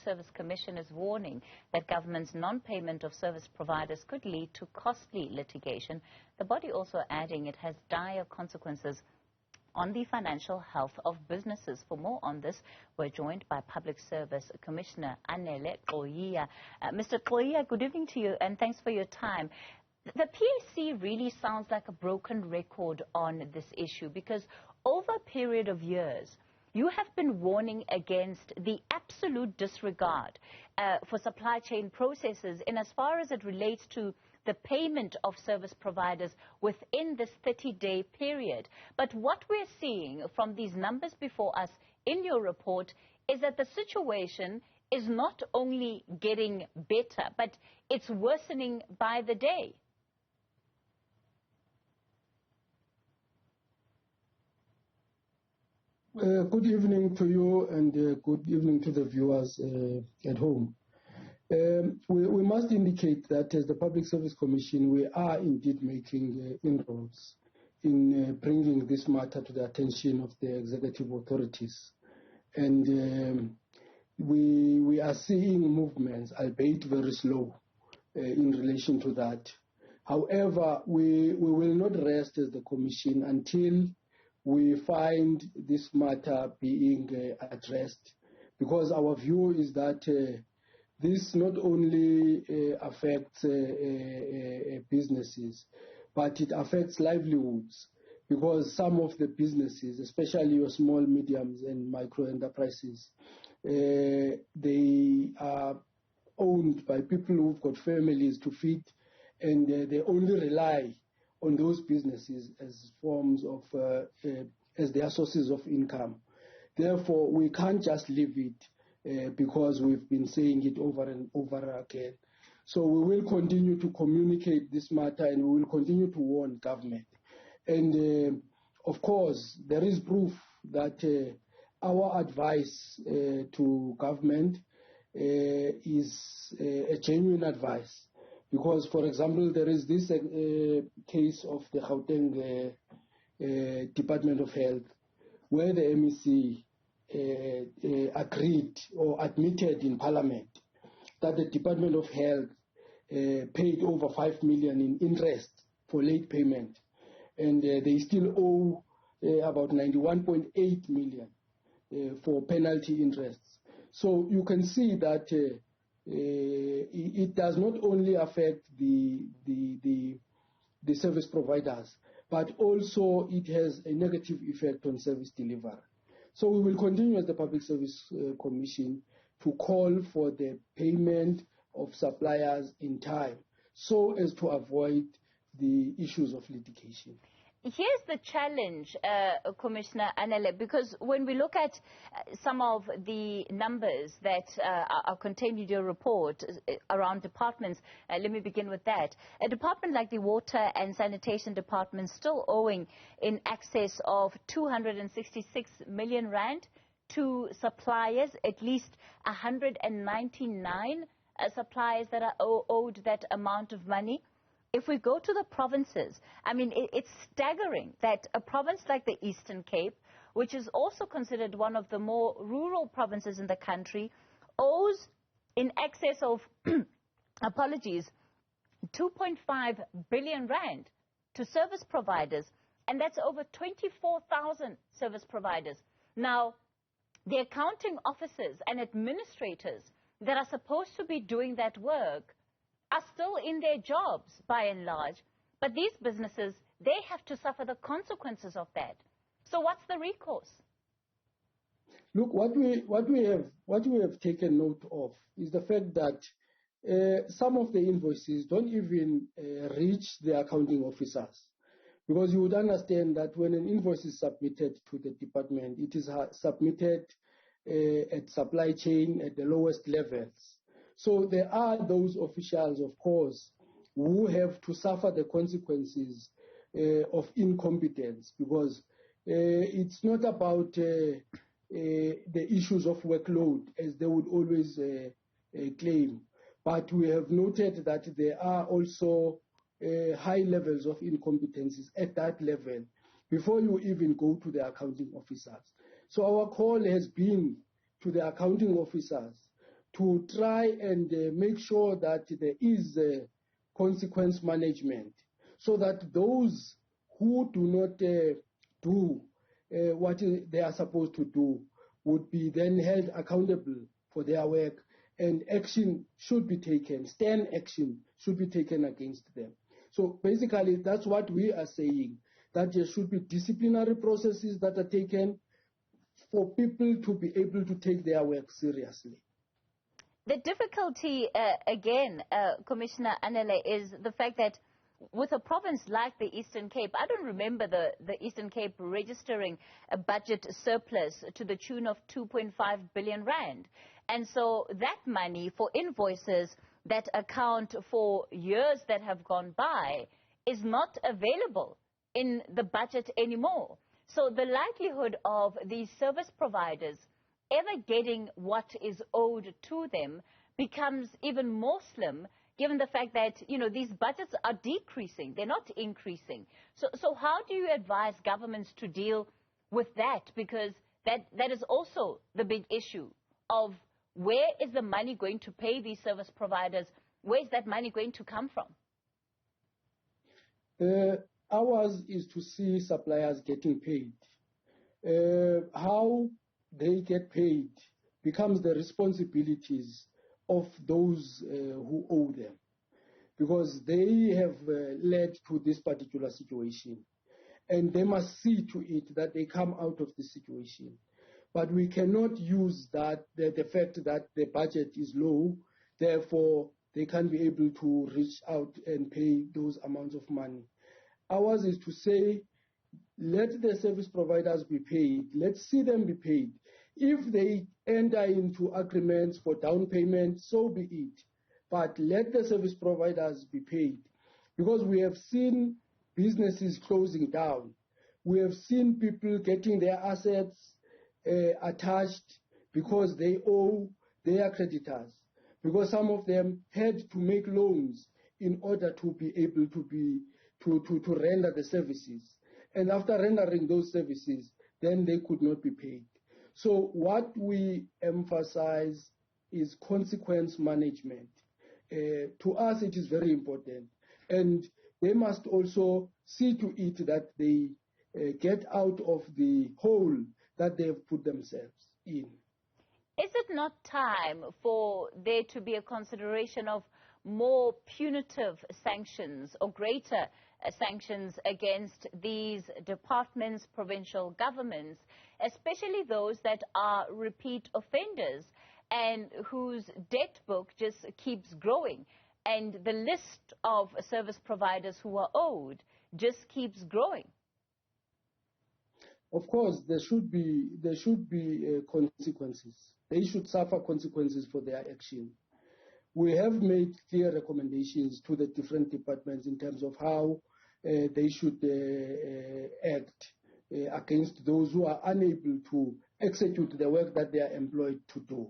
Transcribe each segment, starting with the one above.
Service Commission is warning that government's non-payment of service providers could lead to costly litigation. The body also adding it has dire consequences on the financial health of businesses. For more on this, we're joined by Public Service Commissioner Anele Gxoyiya. Mr. Gxoyiya, good evening to you and thanks for your time. The PAC really sounds like a broken record on this issue because over a period of years, you have been warning against the absolute disregard for supply chain processes in as far as it relates to the payment of service providers within this 30-day period. But what we're seeing from these numbers before us in your report is that the situation is not only getting better, but it's worsening by the day. Good evening to you and good evening to the viewers at home. We must indicate that as the Public Service Commission, we are indeed making inroads in bringing this matter to the attention of the executive authorities. And we are seeing movements, albeit very slow, in relation to that. However, we will not rest as the Commission until we find this matter being addressed, because our view is that this not only affects businesses, but it affects livelihoods, because some of the businesses, especially your small, mediums and micro enterprises, they are owned by people who've got families to feed, and they only rely on those businesses as forms of, as their sources of income. Therefore, we can't just leave it because we've been saying it over and over again. So we will continue to communicate this matter and we will continue to warn government. And of course, there is proof that our advice to government is a genuine advice. Because, for example, there is this case of the Gauteng Department of Health, where the MEC agreed or admitted in Parliament that the Department of Health paid over 5 million in interest for late payment, and they still owe about 91.8 million for penalty interests. So you can see that it does not only affect the service providers, but also it has a negative effect on service delivery. So we will continue as the Public Service Commission to call for the payment of suppliers in time so as to avoid the issues of litigation. Here's the challenge, Commissioner Anele, because when we look at some of the numbers that are contained in your report around departments, let me begin with that. A department like the Water and Sanitation Department still owing in excess of 266 million rand to suppliers, at least 199 suppliers that are owed that amount of money. If we go to the provinces, I mean, it's staggering that a province like the Eastern Cape, which is also considered one of the more rural provinces in the country, owes in excess of, apologies, 2.5 billion rand to service providers, and that's over 24,000 service providers. Now, the accounting officers and administrators that are supposed to be doing that work are still in their jobs by and large, but these businesses, they have to suffer the consequences of that. So what's the recourse? Look, what we have taken note of is the fact that some of the invoices don't even reach the accounting officers, because you would understand that when an invoice is submitted to the department, it is submitted at supply chain at the lowest levels. So there are those officials, of course, who have to suffer the consequences of incompetence, because it's not about the issues of workload, as they would always claim. But we have noted that there are also high levels of incompetencies at that level before you even go to the accounting officers. So our call has been to the accounting officers to try and make sure that there is consequence management, so that those who do not do what they are supposed to do would be then held accountable for their work, and action should be taken, stern action should be taken against them. So basically, that's what we are saying, that there should be disciplinary processes that are taken for people to be able to take their work seriously. The difficulty, again, Commissioner Anele, is the fact that with a province like the Eastern Cape, I don't remember the Eastern Cape registering a budget surplus to the tune of 2.5 billion rand. And so that money for invoices that account for years that have gone by is not available in the budget anymore. So the likelihood of these service providers ever getting what is owed to them becomes even more slim, given the fact that, these budgets are decreasing, they're not increasing. So how do you advise governments to deal with that? Because that is also the big issue of where is the money going to pay these service providers? Where is that money going to come from? Ours is to see suppliers getting paid. How they get paid becomes the responsibilities of those who owe them, because they have led to this particular situation, and they must see to it that they come out of the situation. But we cannot use that the fact that the budget is low, therefore they can't be able to reach out and pay those amounts of money. Ours is to say, let the service providers be paid. Let's see them be paid. If they enter into agreements for down payment, so be it. But let the service providers be paid. Because we have seen businesses closing down. We have seen people getting their assets attached because they owe their creditors. Because some of them had to make loans in order to be able to render the services. And after rendering those services, then they could not be paid. So what we emphasize is consequence management. To us, it is very important. And they must also see to it that they get out of the hole that they have put themselves in. Is it not time for there to be a consideration of more punitive sanctions or greater sanctions against these departments, provincial governments, especially those that are repeat offenders and whose debt book just keeps growing, and the list of service providers who are owed just keeps growing? Of course, there should be consequences. They should suffer consequences for their action. We have made clear recommendations to the different departments in terms of how they should act against those who are unable to execute the work that they are employed to do.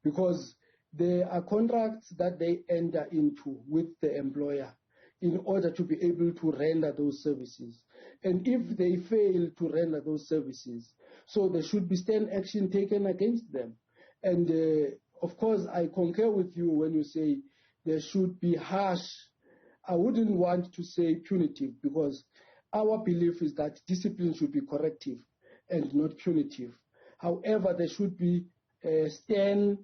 Because there are contracts that they enter into with the employer in order to be able to render those services. And if they fail to render those services, so there should be stern action taken against them. And of course, I concur with you when you say there should be harsh. I wouldn't want to say punitive, because our belief is that discipline should be corrective and not punitive. However, there should be stern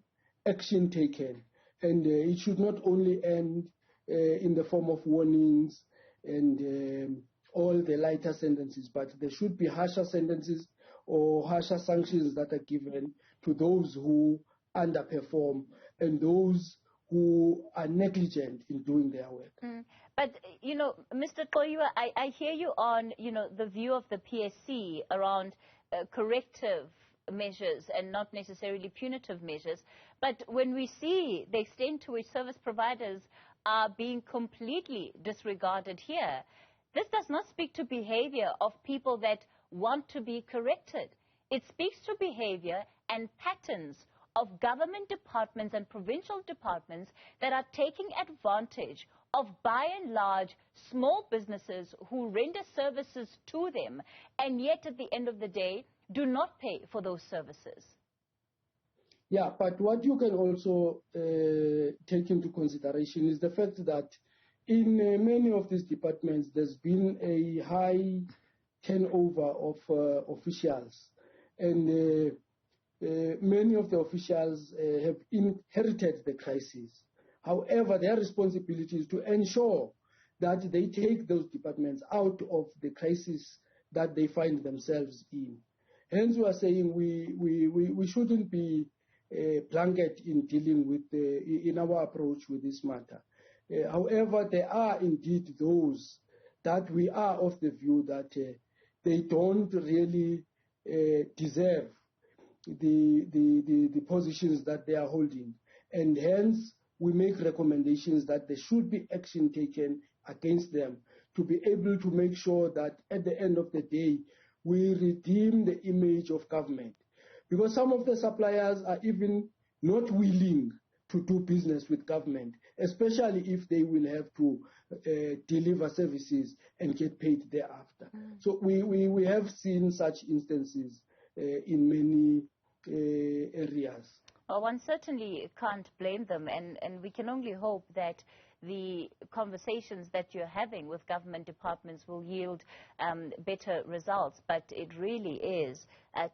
action taken, and it should not only end in the form of warnings and all the lighter sentences, but there should be harsher sentences or harsher sanctions that are given to those who underperform and those who are negligent in doing their work. But, Mr. Gxoyiya, I hear you on, the view of the PSC around corrective measures and not necessarily punitive measures. But when we see the extent to which service providers are being completely disregarded here, this does not speak to behavior of people that want to be corrected. It speaks to behavior and patterns of government departments and provincial departments that are taking advantage of, by and large, small businesses who render services to them and yet at the end of the day do not pay for those services. Yeah, but what you can also take into consideration is the fact that in many of these departments, there's been a high turnover of officials, and many of the officials have inherited the crisis. However, their responsibility is to ensure that they take those departments out of the crisis that they find themselves in. Hence, we are saying we shouldn't be blanket in dealing with in our approach with this matter. However, there are indeed those that we are of the view that they don't really deserve the positions that they are holding, and hence we make recommendations that there should be action taken against them to be able to make sure that at the end of the day we redeem the image of government, because some of the suppliers are even not willing to do business with government, especially if they will have to deliver services and get paid thereafter. So we have seen such instances in many areas. Well, one certainly can't blame them, and we can only hope that the conversations that you're having with government departments will yield better results. But it really is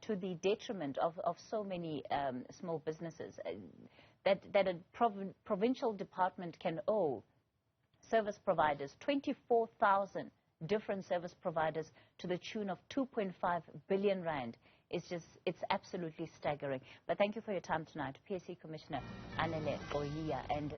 to the detriment of so many small businesses that a provincial department can owe service providers, 24,000 different service providers, to the tune of 2.5 billion rand. It's absolutely staggering. But thank you for your time tonight. PSC Commissioner Anele Gxoyiya and